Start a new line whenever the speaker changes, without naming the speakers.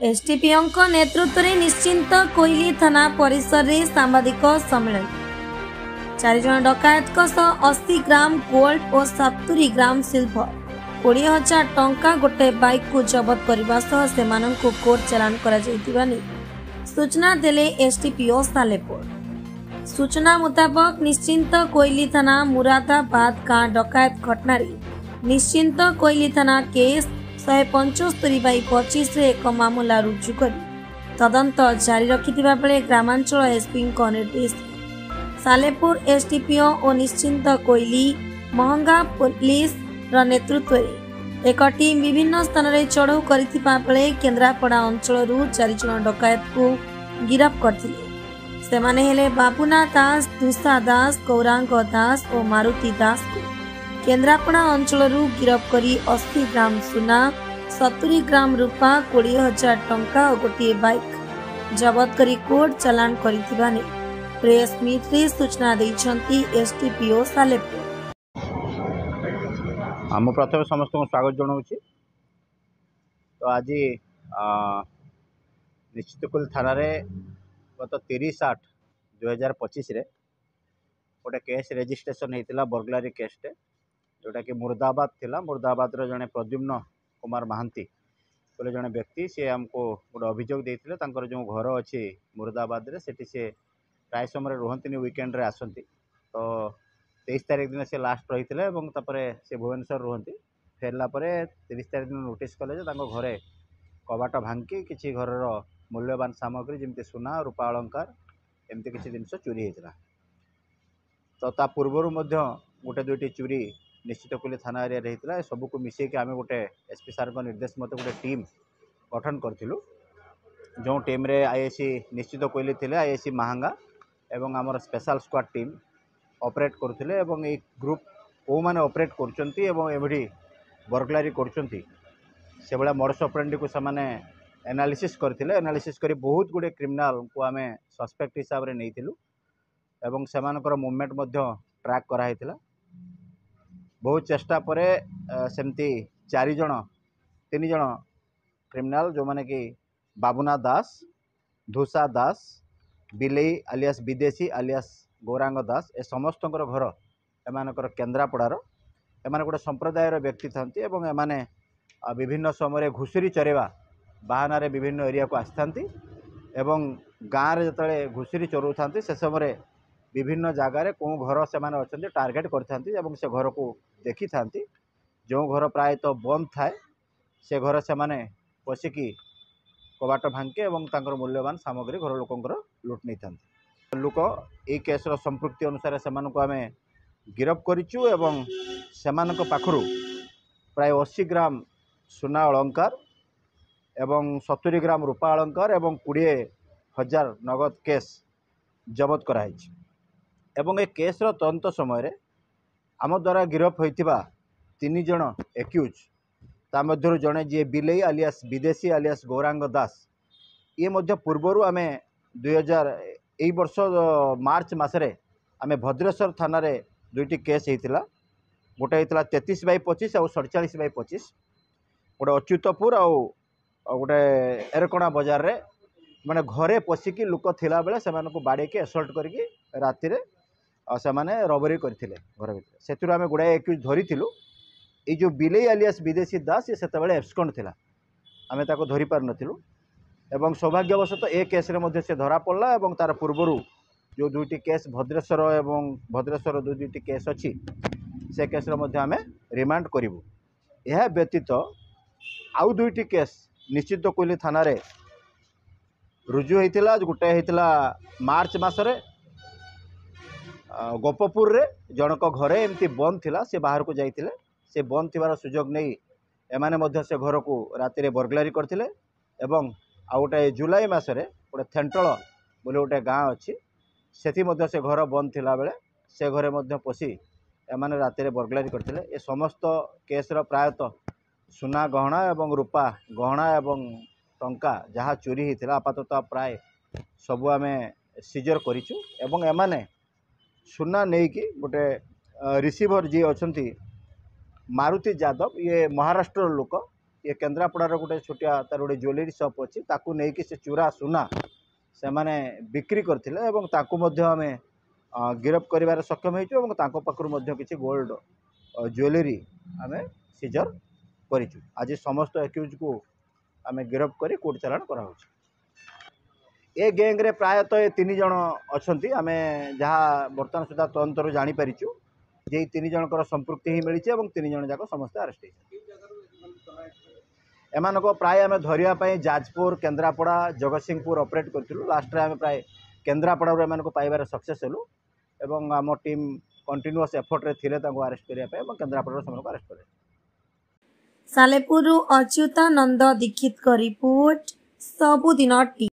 STPO नेतृत्व में निश्चिंत कोइली थाना परिसर में सांबादिक सम्मेलन 4 जन डकायत 80 ग्राम गोल्ड और 70 ग्राम सिल्वर 20,000 टंका गोटे बाइक को जबत करने से कोर्ट चालान कर सूचना देले एसटीपीओ सालेपुर। सूचना मुताबक निश्चिंत कोइली थाना मुरादाबाद का डकायत घटना निश्चिंत कोइली थाना केस 175/25 एक मामला रुजु कर तदंत जारी रखिथिबा बेले ग्रामांचल एसपी निर्देश सालेपुर एसटीपीओ और निश्चिंत कोइली महंगा पुलिस नेतृत्व में एक टीम विभिन्न स्थान में चढ़ऊ करथिबा बेले केन्द्रापड़ा अंचल 4 जन डकायत को गिरफ्त करथिले। सेमाने हेले बाबुना दास, दुसा दास, गौरांग दास और मारुति दास को केन्द्रापड़ा अंचल गिरफ्त करी 80 ग्राम सुना, 70 ग्राम रूपा, 20,000 टंका और गोटे बाइक जबत करी कोर्ट चालान करिथिबा ने प्रेस मीट रे सूचना दैछंती एसटीपीओ सालेपुर।
आम प्रथम समस्त को स्वागत जनाऊँगी। तो आज निश्चितकुल थाना गत 30/8/2025 गोटे केस रेजिस्ट्रेशन होता बर्गलारी केसटे जोटा कि मुर्दाबाद थिला। मुर्दाबाद जड़े प्रद्युम्न कुमार महांती बोले जड़े व्यक्ति सी आमको गोटे अभियोग देते जो घर अच्छी मुर्दाबाद रे सेठी से प्राय समय रुहंती वीकेंड रे आसती। तो 23 तारीख दिन से लास्ट रही से भुवनेश्वर रुहंती फेरला 30 तारीख दिन नोटिस कले घरे कबाट भांगी किसी घर मूल्यवान सामग्री जमी सुना, रूपा, अलंकार एमती किसी जिनस चोरी होता। तो ता पूर्वर गोटे दुईटी चोरी निश्चितकुली थाना एरिया होता। सबको मिसेक आम गोटे एसपी सार निर्देश मत गोटे टीम गठन करूँ जो टीम रे आईएससी निश्चित कोइली थे, आईएससी महंगा एवं आमर स्पेशल स्क्वाड टीम ऑपरेट करथिले एवं एक ग्रुप को माने ऑपरेट करचंती एवं एभडी बर्गलारी करचंती से बड़ा मॉडस ऑपरेंडी को सामाने एनालिसिस करथिले। एनालिसिस करी बहुत गुडे क्रिमिनल को आमे सस्पेक्ट हिसाब रे नेइथिलु एवं सेमानकर मूवमेंट मध्य ट्रैक करा हितला। बहुत चेष्टा परे सेमती 3 जन क्रिमिनल जो माने कि बाबुना दास, धूसा दास, बिलेई आलियास विदेशी आलियास गौरांग दास ए समस्त घर एमानकर केन्द्रापड़ार एमाने गोटे संप्रदायर व्यक्ति थांती एवं एमाने विभिन्न समय घुषुरी चरेवा बाहाना रे विभिन्न एरिया को आसथांती एवं गाँव रे जतले घुषुरी चरऊ थांती से समय विभिन्न जगार कौ घर से अच्छा टार्गेट करथांती एवं से घर को देखी थांती। जो घर प्राय तो बंद थाए से घर से माने पशिकी कबाट भांगे एवं तांकर मूल्यवान सामग्री घर लोकंकर लुट नहीं थांती। लोक ये केसर संपृक्ति अनुसार से आम गिरफ्त करिचु एवं सेमानक पाखरु प्राय 80 ग्राम सुना अलंकार एवं 70 ग्राम रूपा अलंकार एवं 20,000 नगद केस जबत कराई एवं ए केसर तदंत समय आम द्वारा गिरफ्त होइतिबा 3 जन एक्यूज ता मध्यरु जणे जे बिलेई आलियास विदेशी आलियास गौरांग दास ये मध्य पूर्वरु आमे 2000 एई वर्ष मार्च मासरे आमे भद्रेश्वर थाना रे दुईटी केस होता। गोटे होता 33/25 और 47/25 गोटे अच्युतपुर आ गोटे एरकणा बजार रे माने घरे पशिकी लोक थिला बेले सेमानकु बाड़े के असल्ट करके राति रे सेमाने रबरी करथिले घर भीतर सेतुर आमे गुडा एक्यूज धरिथिलु। ए जो बिलेई आलियास विदेशी दास ये सेते बेले एब्सकॉन्ड थिला आमे ताको धरि पार नथिलु एवं सौभाग्यवशत ए केस रे मध्ये से धरा पड़ला एवं तार पूर्वरु जो दुईटी केस भद्रेश्वर एवं भद्रेश्वर दुईटी केस अच्छी से केस आम रिमांड करूँ। यह व्यतीत आउ दुईटी केस निश्चित कोइली थाना रे रुजु होता। गोटे होता मार्च मसरे गोपपुर रे जनक घरे एमती बंद थिला से बाहर को जाइतिले से बंद थिबार सुजोग नहीं एमाने मध्य से घर को राति रे बर्गलारी करथिले एवं आ गोटे जुलाई मसरे गोटे थेंटल बोले गोटे गाँ अच्छी सेठी मध्य से घर बंद थिला बेले से घरे मध्य पशि एमाने राति रे बर्गलारी करथिले। ए समस्त केसर प्रायतः सुना गहना एवं रूपा गहना एवं टंका जहाँ चोरी होता आपाततः प्राय सबू आम सीजर करिचु एवं एमाने सुना नहीं कि गोटे रिसीवर जी अच्छा मारुति यादव ये महाराष्ट्र लोक ये केन्द्रापड़ार गोटे छोटिया तार गोटे ज्वेलरी शॉप अच्छी ताकू नहीं से चूरा सुना से माने बिक्री करथिले एवं ताकू मध्य आमे गिरफ्त करिवार सक्षम होइछु एवं ताको पाखरु मध्य किछि गोल्ड ज्वेलरी आमे सीजर करिछु। आज समस्त एक्यूज को आमे गिरफ्त करी कोर्ट चालान करा होछि। ए गैंग रे प्रायतः ये 3 जण अछंती आमे जहाँ वर्तमान सुधा तदंतर जानी परिछु जे 3 जनकर संपृक्ति ही मिली एवं 3 जण जाक समस्त अरेस्ट होइछन। एमानक प्राय आमे धरिया पई जाजपुर केन्द्रापड़ा जगतसिंहपुर ऑपरेट करथिलु। लास्ट रे आमे प्राय केन्द्रापड़ा रे एमानक पाइबार सक्सेस हेलु एवं आम टीम कंटिन्यूअस एफर्ट रे थिले ताको अरेस्ट करिया पई एवं केन्द्रापड़ा रे समस्त अरेस्ट करे।
सालेपुर अच्युतानंद दीक्षित का रिपोर्ट सबुदिन टी।